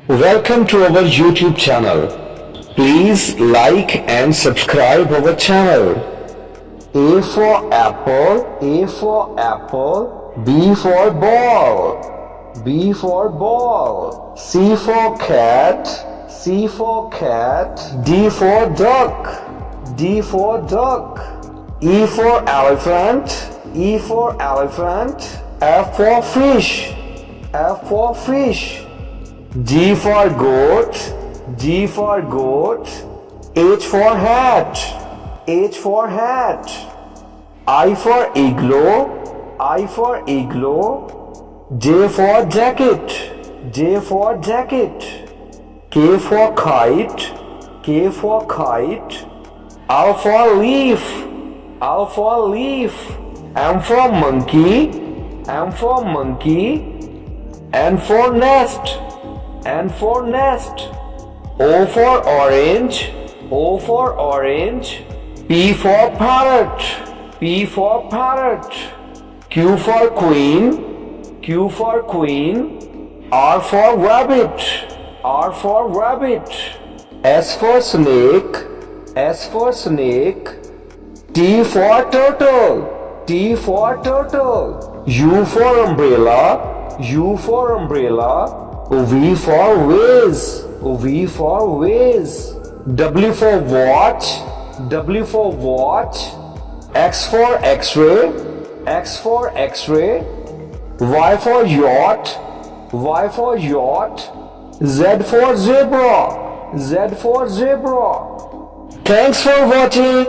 Welcome to our YouTube channel. Please like and subscribe our channel. A for apple, A for apple. B for ball, B for ball. C for cat, C for cat. D for duck, D for duck. E for elephant, E for elephant. F for fish, F for fish. G for goat, G for goat. H for hat, H for hat. I for igloo, I for igloo. J for jacket, J for jacket. K for kite, K for kite. L for leaf, L for leaf. M for monkey, M for monkey. N for nest, N for nest. O for orange, O for orange. P for parrot, P for parrot. Q for queen, Q for queen. R for rabbit, R for rabbit. S for snake, S for snake. T for turtle, T for turtle. U for umbrella, U for umbrella. V for vase, V for vase. W for watch, W for watch. X for x-ray, X for x-ray. Y for yacht, Y for yacht. Z for zebra, Z for zebra. Thanks for watching.